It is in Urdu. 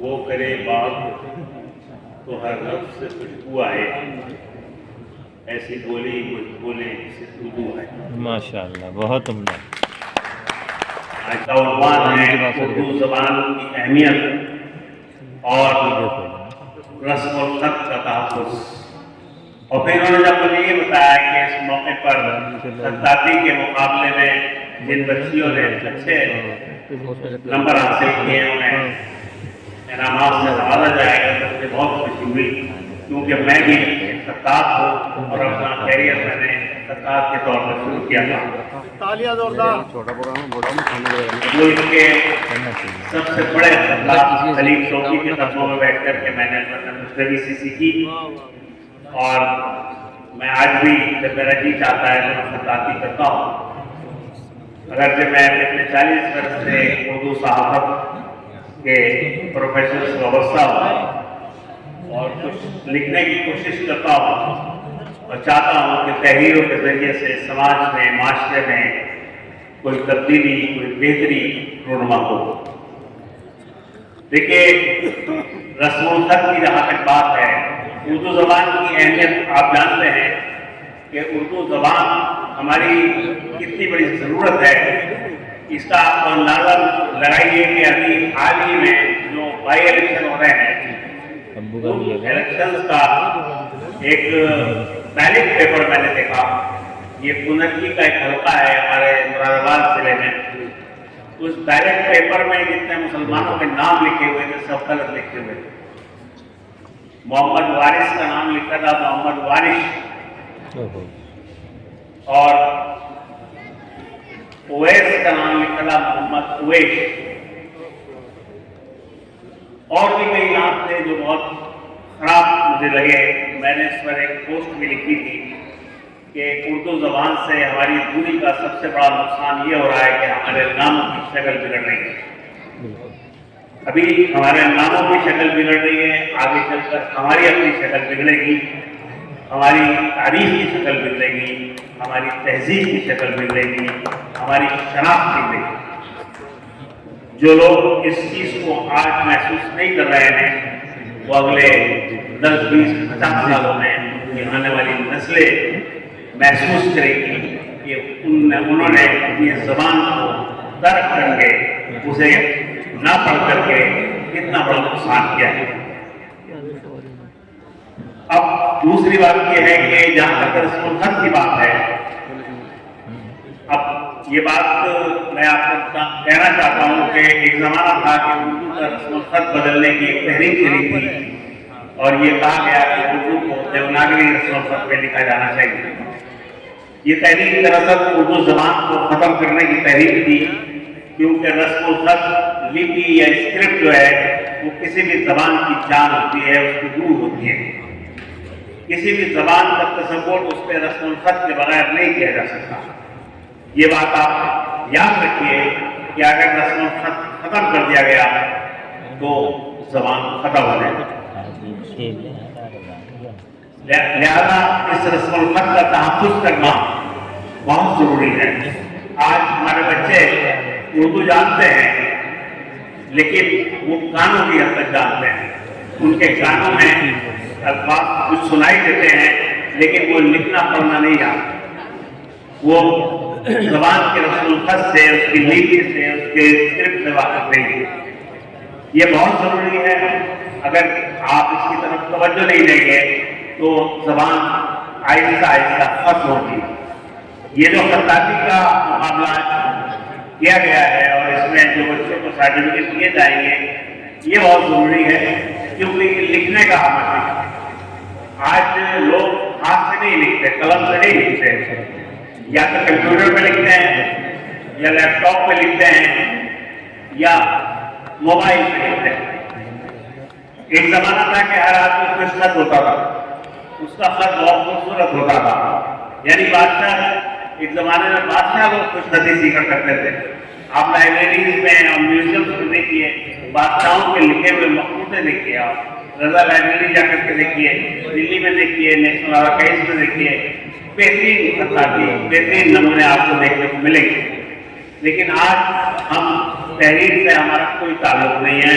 وہ کرے بات تو ہر لفظ سے خوشبو آئے، ایسی بولی کچھ بولے جسے اردو ہے۔ ماشاء اللہ، بہت عمدہ۔ آج کا عنوان ہے اردو زبان کی اہمیت اور رسم الخط کا تحفظ۔ اور پھر انہوں نے جب مجھے یہ بتایا کہ اس موقع پر خطاطی کے مقابلے میں جن بچیوں نے اچھے نمبر حاصل کیے انہیں انعامات سے نوازا جائے گا تو مجھے بہت خوشی ہوئی، کیونکہ میں بھی خطاط ہوں اور اپنا کیریئر میں نے خطاط کے طور پر شروع کیا تھا۔ تالیاں زوردار۔ ملک کے سب سے بڑے خطاط خلیل شوقی کے قدموں میں بیٹھ کر کے میں نے مشتری سے سیکھی، اور میں آج بھی جب میرا جی چاہتا ہے تو میں خطاطی کرتا ہوں۔ اگرچہ میں اپنے 40 برس سے اردو صحافت کے پروفیشن سے وابستہ ہوں اور کچھ لکھنے کی کوشش کرتا ہوں اور چاہتا ہوں کہ تحریروں کے ذریعے سے سماج میں، معاشرے میں کوئی تبدیلی، کوئی بہتری رونما ہو۔ دیکھیے، رسم الخط کی جہاں تک بات ہے، اردو زبان کی اہمیت آپ جانتے ہیں کہ اردو زبان ہماری کتنی بڑی ضرورت ہے۔ اس کا آپ اندازہ لگائیے کہ ابھی حال ہی میں جو بائی الیکشن ہو رہے ہیں، الیکشن کا ایک بیلٹ پیپر میں نے دیکھا، یہ کنرکی کا ایک حلقہ ہے ہمارے مراد آباد ضلع میں۔ اس بیلٹ پیپر میں جتنے مسلمانوں کے نام لکھے ہوئے تھے سب غلط لکھے ہوئے تھے۔ محمد وارث کا نام لکھا تھا محمد وارث، اور اویس کا نام لکھا تھا محمد اویش، اور بھی کئی نام تھے جو بہت خراب مجھے لگے۔ میں نے اس پر ایک پوسٹ بھی لکھی تھی کہ اردو زبان سے ہماری دوری کا سب سے بڑا نقصان یہ ہو رہا ہے کہ ہمارے ناموں کی شکل بگڑ رہی ہے۔ ابھی ہمارے ناموں کی شکل بگڑ رہی ہے، آگے چل کر ہماری اپنی شکل بگڑے گی، ہماری تاریخ کی شکل بگڑے گی، ہماری تہذیب کی شکل بگڑے گی، ہماری شناخت بگڑے گی۔ جو لوگ اس چیز کو آج محسوس نہیں کر رہے ہیں، وہ اگلے 10، 20، 50 سالوں میں یہ آنے والی نسلیں محسوس کریں گی کہ انہوں نے اپنی زبان کو ترک کر کے، اسے نہ پڑھ کر کے کتنا بڑا نقصان کیا ہے۔ اب دوسری بات یہ ہے کہ جہاں تک رسم الخط کی بات ہے، اب یہ بات میں آپ کو کہنا چاہتا ہوں کہ ایک زمانہ تھا کہ اردو کا رسم الخط بدلنے کی ایک تحریک چلی تھی، اور یہ کہا گیا کہ اردو کو دیوناگری رسم الخط میں لکھا جانا چاہیے۔ یہ تحریک دراصل اردو زبان کو ختم کرنے کی تحریک تھی، کیونکہ رسم الخط لپی یا اسکرپٹ جو ہے وہ کسی بھی زبان کی جان ہوتی ہے، اس کی روح ہوتی ہے۔ کسی بھی زبان کا تصور اس پہ رسم الخط کے بغیر نہیں کیا جا سکتا۔ یہ بات آپ یاد رکھیے کہ اگر رسم الخط ختم کر دیا گیا تو زبان ختم ہو جائے گی۔ لہذا اس رسم الخط کا تحفظ کرنا بہت ضروری ہے۔ آج ہمارے بچے اردو جانتے ہیں، لیکن وہ گانوں کی حد تک جانتے ہیں۔ ان کے گانوں میں الفاظ کچھ سنائی دیتے ہیں، لیکن وہ لکھنا پڑھنا نہیں جانتے۔ وہ زبان کے رسم الخط سے، اس کی لیپی سے، اس کے اسکرپٹ سے واقف نہیں ہے۔ یہ بہت ضروری ہے۔ اگر آپ اس کی طرف توجہ نہیں دیں گے تو زبان آہستہ آہستہ ختم ہوگی۔ یہ جو خطاطی کا مقابلہ کیا گیا ہے اور اس میں جو بچوں کو سرٹیفکیٹ دیے جائیں گے، یہ بہت ضروری ہے، کیونکہ یہ لکھنے کا عمل ہے۔ آج لوگ ہاتھ سے نہیں لکھتے، قلم سے نہیں لکھتے، یا تو کمپیوٹر پہ لکھتے ہیں، یا لیپ ٹاپ پہ لکھتے ہیں، یا موبائل پہ لکھتے ہیں۔ ایک زمانہ تھا کہ ہر آدمی کو خط ہوتا تھا، اس کا خط بہت خوبصورت ہوتا تھا، یعنی بادشاہ، ایک زمانے میں بادشاہ لوگ خوش خطی سیکھا کرتے تھے۔ آپ لائبریریز میں اور میوزیم میں دیکھیے، بادشاہوں کے لکھے ہوئے مخطوطے دیکھیے، آپ رضا لائبریری جا کر کے دیکھیے، دلی میں دیکھیے، نیشنل آرکائیوز میں دیکھیے، بہترین خطاطی، بہترین نمونے آپ کو دیکھنے کو ملیں گے۔ لیکن آج ہم تحریر سے ہمارا کوئی تعلق نہیں ہے،